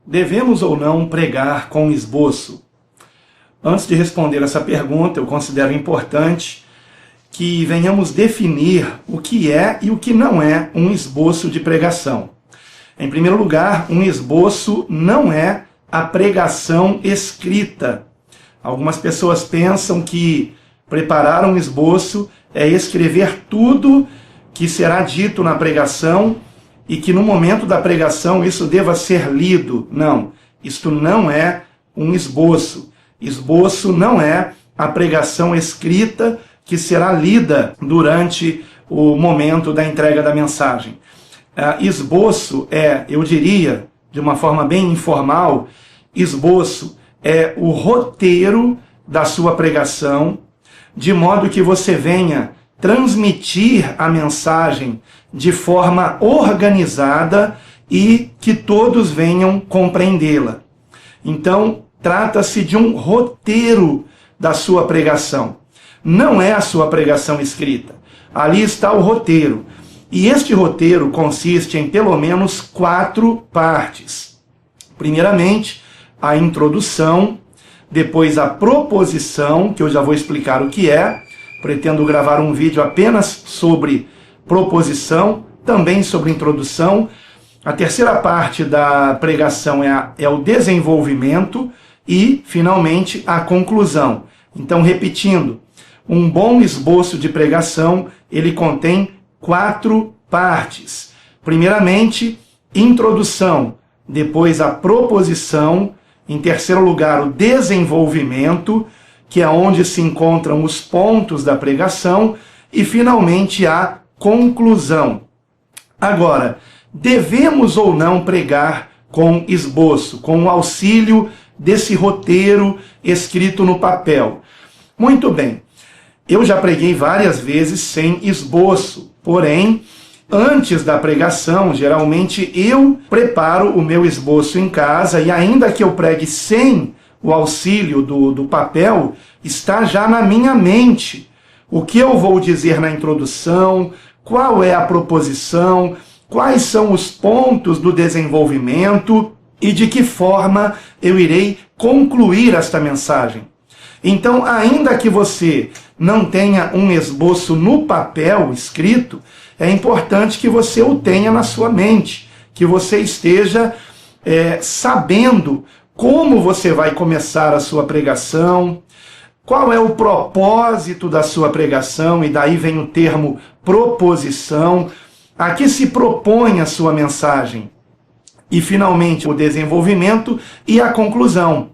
Devemos ou não pregar com esboço? Antes de responder essa pergunta, eu considero importante que venhamos definir o que é e o que não é um esboço de pregação. Em primeiro lugar, um esboço não é a pregação escrita. Algumas pessoas pensam que preparar um esboço é escrever tudo que será dito na pregação e que no momento da pregação isso deva ser lido. Não, isto não é um esboço. Esboço não é a pregação escrita que será lida durante o momento da entrega da mensagem. Esboço é, eu diria, de uma forma bem informal, esboço é o roteiro da sua pregação, de modo que você venha transmitir a mensagem de forma organizada e que todos venham compreendê-la. Então, trata-se de um roteiro da sua pregação. Não é a sua pregação escrita. Ali está o roteiro. E este roteiro consiste em pelo menos 4 partes. Primeiramente, a introdução, depois a proposição, que eu já vou explicar o que é. Pretendo gravar um vídeo apenas sobre proposição, também sobre introdução. A terceira parte da pregação é o desenvolvimento e, finalmente, a conclusão. Então, repetindo, um bom esboço de pregação, ele contém 4 partes. Primeiramente, introdução, depois a proposição, em terceiro lugar, o desenvolvimento, que é onde se encontram os pontos da pregação, e finalmente a conclusão. Agora, devemos ou não pregar com esboço, com o auxílio desse roteiro escrito no papel? Muito bem, eu já preguei várias vezes sem esboço, porém, antes da pregação, geralmente eu preparo o meu esboço em casa e ainda que eu pregue sem o auxílio do papel, está já na minha mente. O que eu vou dizer na introdução, qual é a proposição, quais são os pontos do desenvolvimento e de que forma eu irei concluir esta mensagem. Então, ainda que você não tenha um esboço no papel escrito, é importante que você o tenha na sua mente, que você esteja sabendo como você vai começar a sua pregação, qual é o propósito da sua pregação, e daí vem o termo proposição, a que se propõe a sua mensagem. E, finalmente, o desenvolvimento e a conclusão.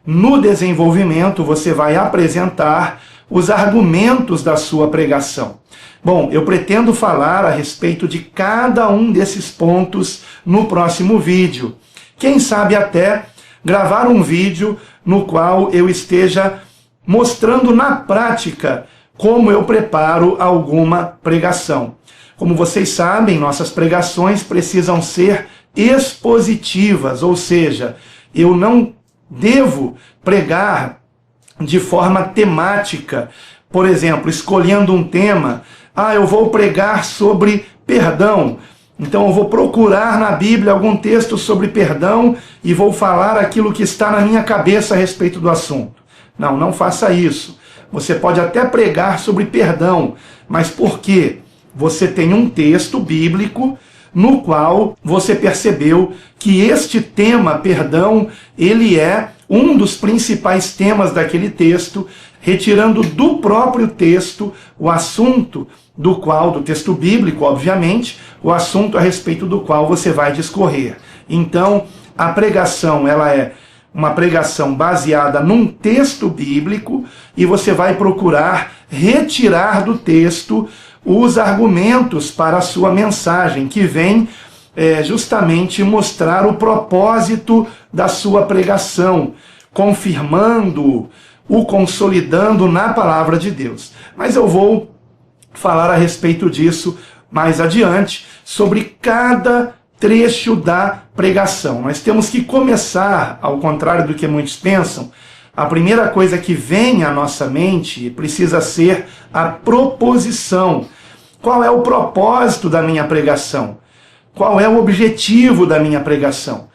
No desenvolvimento, você vai apresentar os argumentos da sua pregação. Bom, eu pretendo falar a respeito de cada um desses pontos no próximo vídeo. Quem sabe até gravar um vídeo no qual eu esteja mostrando na prática como eu preparo alguma pregação. Como vocês sabem, nossas pregações precisam ser expositivas, ou seja, eu não devo pregar de forma temática. Por exemplo, escolhendo um tema, eu vou pregar sobre perdão. Então eu vou procurar na Bíblia algum texto sobre perdão e vou falar aquilo que está na minha cabeça a respeito do assunto. Não, não faça isso. Você pode até pregar sobre perdão, mas por quê? Você tem um texto bíblico no qual você percebeu que este tema, perdão, ele é um dos principais temas daquele texto, retirando do próprio texto o assunto do texto bíblico, obviamente, o assunto a respeito do qual você vai discorrer. Então, a pregação, ela é uma pregação baseada num texto bíblico e você vai procurar retirar do texto os argumentos para a sua mensagem, que vem justamente mostrar o propósito da sua pregação, confirmando, o consolidando na palavra de Deus. Mas eu vou falar a respeito disso mais adiante, sobre cada trecho da pregação. Nós temos que começar, ao contrário do que muitos pensam, a primeira coisa que vem à nossa mente precisa ser a proposição. Qual é o propósito da minha pregação? Qual é o objetivo da minha pregação?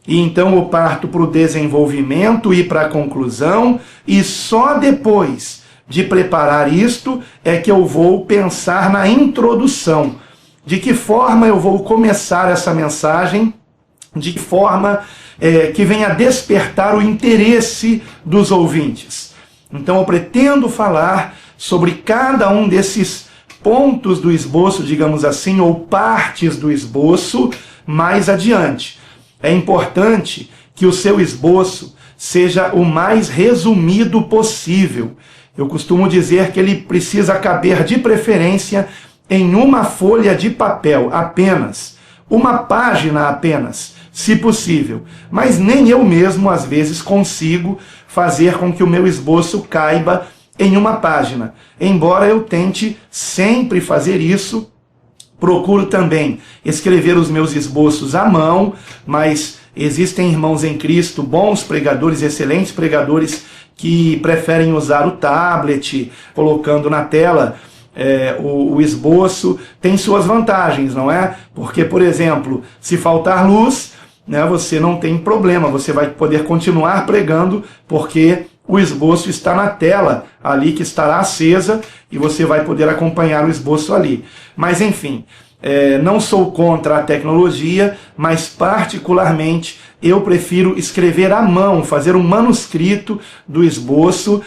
e então eu parto para o desenvolvimento e para a conclusão, e só depois de preparar isto é que eu vou pensar na introdução. De que forma eu vou começar essa mensagem, de que forma que venha despertar o interesse dos ouvintes. Então eu pretendo falar sobre cada um desses pontos do esboço, digamos assim, ou partes do esboço mais adiante. É importante que o seu esboço seja o mais resumido possível. Eu costumo dizer que ele precisa caber de preferência em uma folha de papel apenas, uma página apenas, se possível. Mas nem eu mesmo, às vezes, consigo fazer com que o meu esboço caiba em uma página. Embora eu tente sempre fazer isso, procuro também escrever os meus esboços à mão, mas existem irmãos em Cristo, bons pregadores, excelentes pregadores, que preferem usar o tablet, colocando na tela o esboço. Tem suas vantagens, não é? Porque, por exemplo, se faltar luz, né, você não tem problema, você vai poder continuar pregando, porque o esboço está na tela ali, que estará acesa, e você vai poder acompanhar o esboço ali. Mas enfim, não sou contra a tecnologia, mas particularmente eu prefiro escrever à mão, fazer um manuscrito do esboço,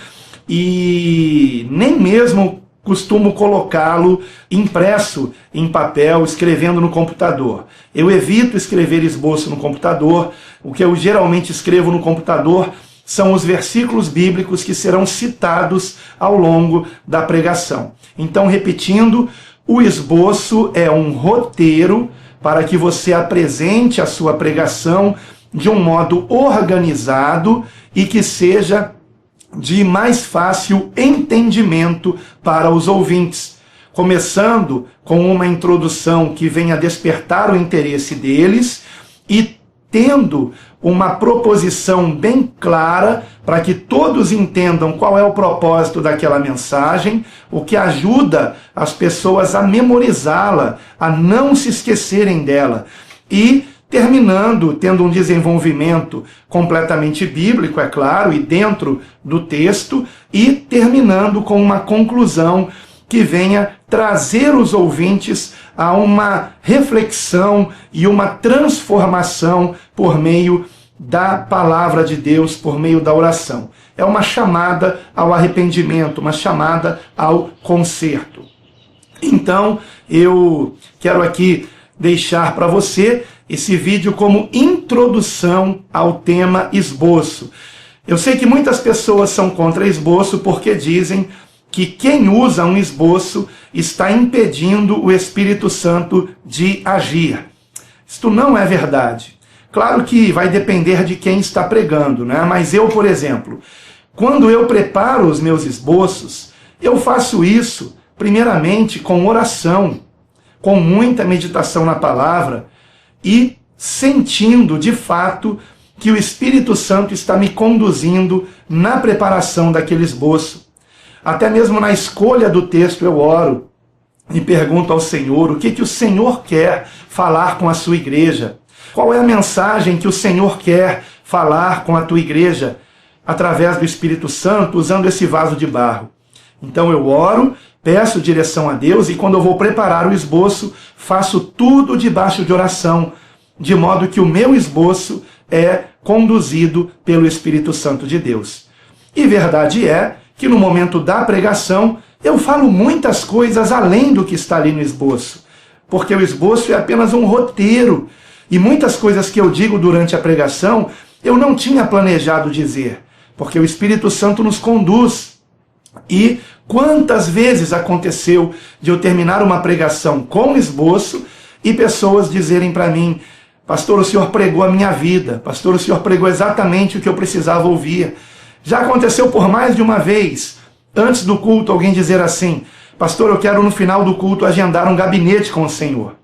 e nem mesmo costumo colocá-lo impresso em papel, escrevendo no computador. Eu evito escrever esboço no computador. O que eu geralmente escrevo no computador são os versículos bíblicos que serão citados ao longo da pregação. Então, repetindo, o esboço é um roteiro para que você apresente a sua pregação de um modo organizado e que seja de mais fácil entendimento para os ouvintes, começando com uma introdução que venha despertar o interesse deles e tendo uma proposição bem clara para que todos entendam qual é o propósito daquela mensagem, o que ajuda as pessoas a memorizá-la, a não se esquecerem dela, e terminando, tendo um desenvolvimento completamente bíblico, é claro, e dentro do texto, e terminando com uma conclusão que venha trazer os ouvintes a uma reflexão e uma transformação por meio da palavra de Deus, por meio da oração. É uma chamada ao arrependimento, uma chamada ao conserto. Então, eu quero aqui deixar para você esse vídeo como introdução ao tema esboço. Eu sei que muitas pessoas são contra esboço porque dizem que quem usa um esboço está impedindo o Espírito Santo de agir. Isto não é verdade. Claro que vai depender de quem está pregando, né? Mas eu, por exemplo, quando eu preparo os meus esboços, eu faço isso primeiramente com oração, com muita meditação na palavra, e sentindo de fato que o Espírito Santo está me conduzindo na preparação daquele esboço. Até mesmo na escolha do texto eu oro e pergunto ao Senhor o que o Senhor quer falar com a sua igreja. Qual é a mensagem que o Senhor quer falar com a tua igreja através do Espírito Santo, usando esse vaso de barro. Então eu oro, peço direção a Deus, e quando eu vou preparar o esboço, faço tudo debaixo de oração, de modo que o meu esboço é conduzido pelo Espírito Santo de Deus. E verdade é que no momento da pregação, eu falo muitas coisas além do que está ali no esboço, porque o esboço é apenas um roteiro, e muitas coisas que eu digo durante a pregação, eu não tinha planejado dizer, porque o Espírito Santo nos conduz. E quantas vezes aconteceu de eu terminar uma pregação com esboço e pessoas dizerem para mim: pastor, o senhor pregou a minha vida, pastor, o senhor pregou exatamente o que eu precisava ouvir. Já aconteceu por mais de uma vez, antes do culto, alguém dizer assim: pastor, eu quero no final do culto agendar um gabinete com o senhor.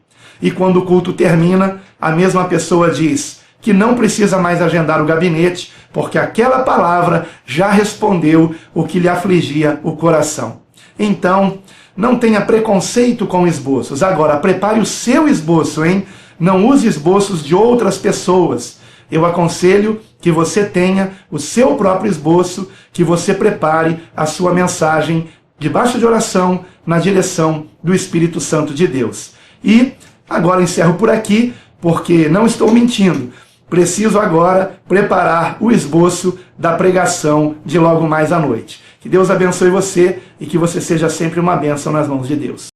E quando o culto termina, a mesma pessoa diz que não precisa mais agendar o gabinete, porque aquela palavra já respondeu o que lhe afligia o coração. Então, não tenha preconceito com esboços. Agora, prepare o seu esboço, hein? Não use esboços de outras pessoas. eu aconselho que você tenha o seu próprio esboço, que você prepare a sua mensagem debaixo de oração, na direção do Espírito Santo de Deus. E agora encerro por aqui, porque não estou mentindo. Preciso agora preparar o esboço da pregação de logo mais à noite. Que Deus abençoe você e que você seja sempre uma bênção nas mãos de Deus.